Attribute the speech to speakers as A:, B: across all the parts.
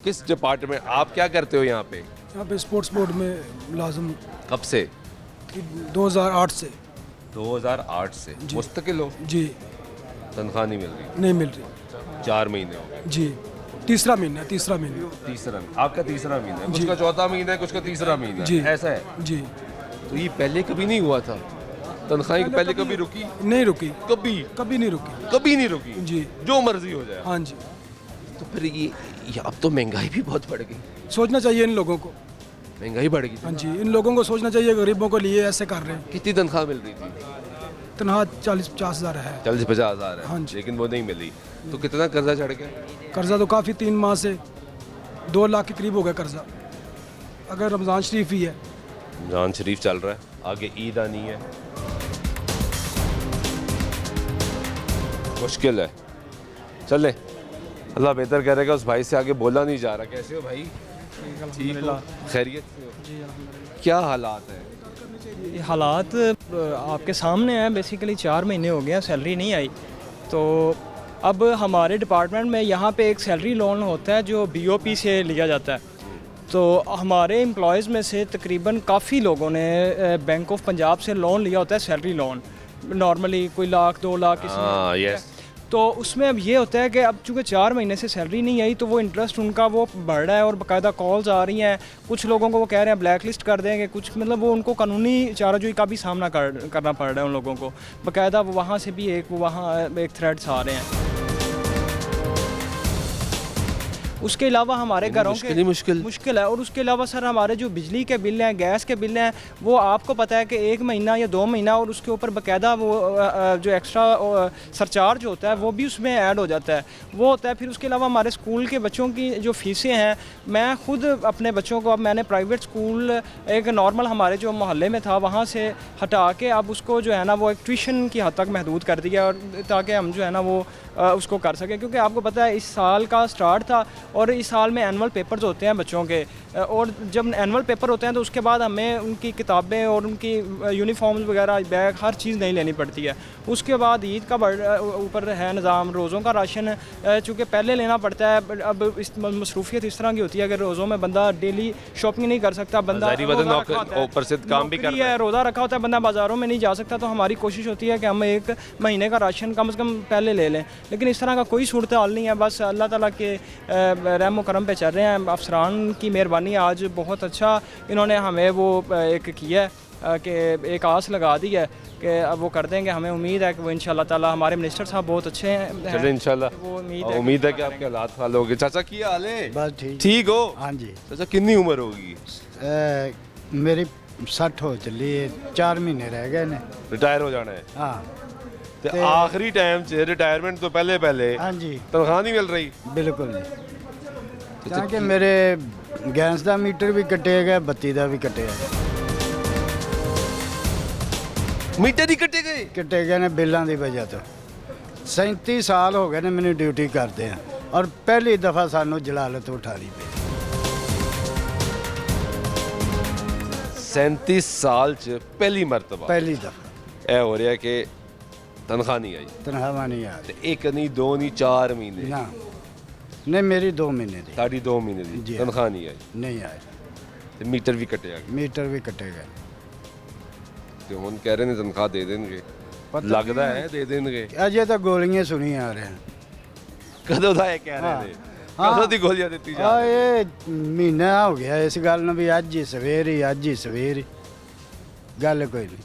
A: किस डिपार्टमेंट, आप क्या करते हो यहाँ पे?
B: यहाँ पे स्पोर्ट्स बोर्ड में मुलाजिम
A: कब से?
B: 2008 से।
A: 2008 से मुस्तकिल हो?
B: जी।
A: तनख्वाह नहीं मिल रही?
B: नहीं मिल रही
A: 4 महीने हो गए।
B: जी। तीसरा महीना
A: तीसरा, आपका तीसरा महीना है, कुछ का चौथा महीना है, कुछ का तीसरा महीना
B: जी।
A: है, ऐसा है?
B: जी।
A: तो ये पहले कभी नहीं हुआ था? तनख्वाहें पहले कभी रुकी?
B: नहीं रुकी,
A: कभी
B: कभी नहीं रुकी।
A: कभी नहीं रुकी?
B: जी।
A: जो मर्जी हो जाए।
B: हाँ जी।
A: तो फिर ये अब तो महंगाई भी बहुत बढ़ गई।
B: सोचना चाहिए इन लोगों को।
A: महंगाई बढ़ गई।
B: हाँ जी, इन लोगों को सोचना चाहिए, गरीबों के लिए ऐसे कर रहे हैं।
A: कितनी तनख्वाह मिल रही थी?
B: तनख्वाह 40-50 हज़ार है।
A: 40-50 हज़ार है।
B: हाँ जी।
A: लेकिन वो नहीं मिली, तो कितना कर्जा चढ़ गया?
B: कर्जा तो काफ़ी, 3 माह से 2 लाख के करीब हो गया कर्जा। अगर रमज़ान शरीफ ही है।
A: रमजान शरीफ चल रहा है, आगे ईद आनी है, मुश्किल है। चले, अल्लाह बेहतर करेगा। उस भाई से आगे बोला नहीं जा रहा। कैसे हो भाई? ठीक हो? खैरियत से हो? क्या हालात हैं?
C: ये हालात आपके सामने हैं। बेसिकली 4 महीने हो गए हैं, सैलरी नहीं आई। तो अब हमारे डिपार्टमेंट में यहाँ पे एक सैलरी लोन होता है जो बीओपी से लिया जाता है। तो हमारे एम्प्लॉयज़ में से तकरीबन काफ़ी लोगों ने बैंक ऑफ पंजाब से लोन लिया होता है, सैलरी लोन। नॉर्मली कोई लाख 2 लाख
A: हाँ, यस।
C: तो उसमें अब ये होता है कि अब चूँकि 4 महीने से सैलरी नहीं आई तो वो इंटरेस्ट उनका वो बढ़ रहा है और बाकायदा कॉल्स आ रही हैं। कुछ लोगों को वो कह रहे हैं ब्लैक लिस्ट कर देंगे, कुछ मतलब वो उनको कानूनी चाराजोई का भी सामना करना पड़ रहा है उन लोगों को। बाकायदा वो वहाँ से भी एक थ्रेड्स आ रहे हैं। उसके अलावा हमारे घरों के मुश्किल है। और उसके अलावा सर हमारे जो बिजली के बिल हैं, गैस के बिल हैं, वो आपको पता है कि 1 महीना या 2 महीना और उसके ऊपर बाकायदा वो जो एक्स्ट्रा सरचार्ज होता है वो भी उसमें ऐड हो जाता है, वो होता है। फिर उसके अलावा हमारे स्कूल के बच्चों की जो फ़ीसें हैं, मैं खुद अपने बच्चों को, अब मैंने प्राइवेट स्कूल एक नॉर्मल हमारे जो मोहल्ले में था वहाँ से हटा के अब उसको जो है ना वो एक ट्यूशन की हद तक महदूद कर दिया, और ताकि हम जो है ना वो उसको कर सकें। क्योंकि आपको पता है इस साल का स्टार्ट था और इस साल में एनुअल पेपर्स होते हैं बच्चों के, और जब एनुअल पेपर होते हैं तो उसके बाद हमें उनकी किताबें और उनकी यूनिफॉर्म्स वगैरह, बैग, हर चीज़ नहीं लेनी पड़ती है। उसके बाद ईद का ऊपर है निज़ाम, रोज़ों का राशन चूँकि पहले लेना पड़ता है। अब इस मसरूफियत इस तरह की होती है कि रोज़ों में बंदा डेली शॉपिंग नहीं कर सकता, बंदा
A: ऊपर से काम भी करता है,
C: रोज़ा रखा होता है, बंदा बाज़ारों में नहीं जा सकता। तो हमारी कोशिश होती है कि हम 1 महीने का राशन कम से कम पहले ले लें, लेकिन इस तरह का कोई सूरत हाल नहीं है। बस अल्लाह ताला के रहम करम पे चल रहे हैं। अफसरान की मेहरबानी, आज बहुत अच्छा इन्होंने हमें वो एक किया है कि एक आस लगा दी है कि अब वो कर देंगे। हमें उम्मीद है कि वो इंशाल्लाह ताला, हमारे मिनिस्टर साहब बहुत अच्छे हैं।
A: चलिए इंशाल्लाह,
C: वो
A: उम्मीद है कि आपके हालात हल होंगे। चाचा की हाल है?
D: बस ठीक।
A: ठीक हो?
D: हाँ जी।
A: चाचा कितनी उम्र होगी?
D: मेरी 60 हो चली है, 4 महीने रह गए ने।
A: रिटायर हो जाना है?
D: हाँ।
A: ਤੇ ਆਖਰੀ ਟਾਈਮ 'ਚ ਰਿਟਾਇਰਮੈਂਟ ਤੋਂ ਪਹਿਲੇ
D: हाँ जी,
A: ਤਨਖਾਹ ਨਹੀਂ ਮਿਲ ਰਹੀ?
D: बिल्कुल जी। ताकि मेरे गैस का मीटर भी कटे गए, बत्ती का भी कटे गए।
A: ਮੀਟਰ ਹੀ ਕੱਟੇ ਗਏ?
D: कटे गए ने बिलों की वजह तो। 37 साल हो गए ने मैंने ड्यूटी करते हैं और पहली दफ़ा सानू जलालत उठानी पई।
A: 37 साल 'ਚ ਪਹਿਲੀ ਮਰਤਬਾ
D: पहली दफ़ा
A: ਇਹ ਹੋ ਰਿਹਾ ਕਿ ਤਨਖਾਹ ਨਹੀਂ ਆਈ।
D: तनख्वाह नहीं आ
A: ਤੇ ਇੱਕ ਨਹੀਂ, 2 ਨਹੀਂ, 4 ਮਹੀਨੇ।
D: रही ना। नहीं, मेरी 2 महीने की
A: ਸਾਡੀ 2 ਮਹੀਨੇ ਦੀ
D: ਜੀ।
A: ਤਨਖਾਹ ਨਹੀਂ ਆਈ
D: नहीं आए,
A: ਤੇ ਮੀਟਰ ਵੀ ਕੱਟਿਆ ਗਿਆ।
D: मीटर भी कटे गए।
A: ਤੇ ਹੁਣ ਕਹਿ ਰਹੇ ਨੇ ਤਨਖਾਹ ਦੇ ਦੇਣਗੇ, ਲੱਗਦਾ ਹੈ ਦੇ ਦੇਣਗੇ।
D: अजय तो गोलियां सुनी आ रहे हैं।
A: ਕਦੋਂ ਦਾ ਇਹ ਕਹਿ ਰਹੇ ਨੇ?
D: ਹਾਂ।
A: ਕਦੋਂ ਦੀ ਗੋਲੀਆਂ ਦਿੱਤੀ ਜਾ
D: ਆ
A: ਰਹੀ?
D: ਇਹ ਮਹੀਨਾ ਹੋ ਗਿਆ ਇਸ ਗੱਲ ਨੂੰ ਵੀ ਅੱਜ ਹੀ ਸਵੇਰ ਹੀ ਗੱਲ ਕੋਈ ਨਹੀਂ।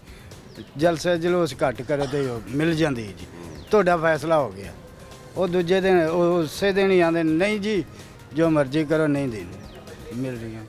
D: ਜਲਸੇ ਜਲੂਸ ਘੱਟ ਕਰੇ ਤੇ ਉਹ ਮਿਲ ਜਾਂਦੀ ਜੀ। ਤੁਹਾਡਾ ਫੈਸਲਾ ਹੋ ਗਿਆ। ਉਹ ਦੂਜੇ ਦਿਨ ਉਹ ਉਸੇ ਦਿਨ ਹੀ ਆਂਦੇ ਨਹੀਂ ਜੀ ਜੋ ਮਰਜ਼ੀ ਕਰੋ, ਨਹੀਂ ਦੇਣੀ ਮਿਲ ਰਹੀਆਂ।